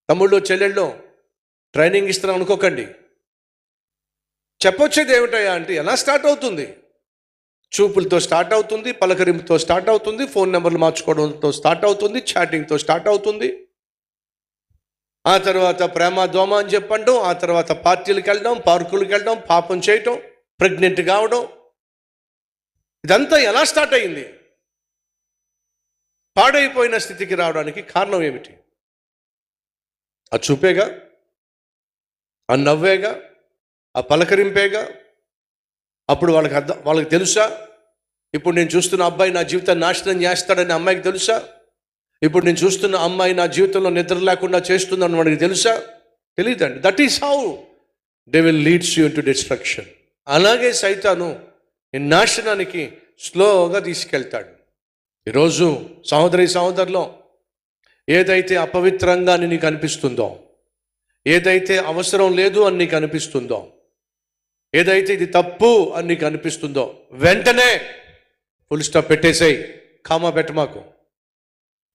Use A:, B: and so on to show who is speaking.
A: తమ్ముళ్ళు చెల్లెళ్ళు ట్రైనింగ్ ఇస్తున్నాం అనుకోకండి. చెప్పొచ్చేది ఏమిటయ్యా అంటే, ఎలా స్టార్ట్ అవుతుంది? చూపులతో స్టార్ట్ అవుతుంది, పలకరింపుతో స్టార్ట్ అవుతుంది, ఫోన్ నెంబర్లు మార్చుకోవడంతో స్టార్ట్ అవుతుంది, చాటింగ్తో స్టార్ట్ అవుతుంది. ఆ తర్వాత ప్రేమ దోమ అని చెప్పండం, ఆ తర్వాత పార్టీలకు వెళ్ళడం, పార్కులకు వెళ్ళడం, పాపం చేయటం, ప్రెగ్నెంట్ కావడం. ఇదంతా ఎలా స్టార్ట్ అయింది? పాడైపోయిన స్థితికి రావడానికి కారణం ఏమిటి? ఆ చూపేగా, ఆ నవ్వేగా, ఆ పలకరింపేగా. అప్పుడు వాళ్ళకి తెలుసా, ఇప్పుడు నేను చూస్తున్న అబ్బాయి నా జీవితాన్ని నాశనం చేస్తాడని అమ్మాయికి తెలుసా? ఇప్పుడు నేను చూస్తున్న అమ్మాయి నా జీవితంలో నిద్ర లేకుండా చేస్తుందని వాడికి తెలుసా? తెలియదండి. That is how they will leads you to destruction. అలాగే సైతాను ఈ నాశనానికి స్లోగా తీసుకెళ్తాడు. ఈరోజు సహోదరులో, ఏదైతే అపవిత్రంగా అని నీకు అనిపిస్తుందో, ఏదైతే అవసరం లేదు అని నీకు అనిపిస్తుందో, ఏదైతే ఇది తప్పు అని నీకు అనిపిస్తుందో, వెంటనే ఫుల్ స్టాప్ పెట్టేసేయి. కామా పెట్టమాకు.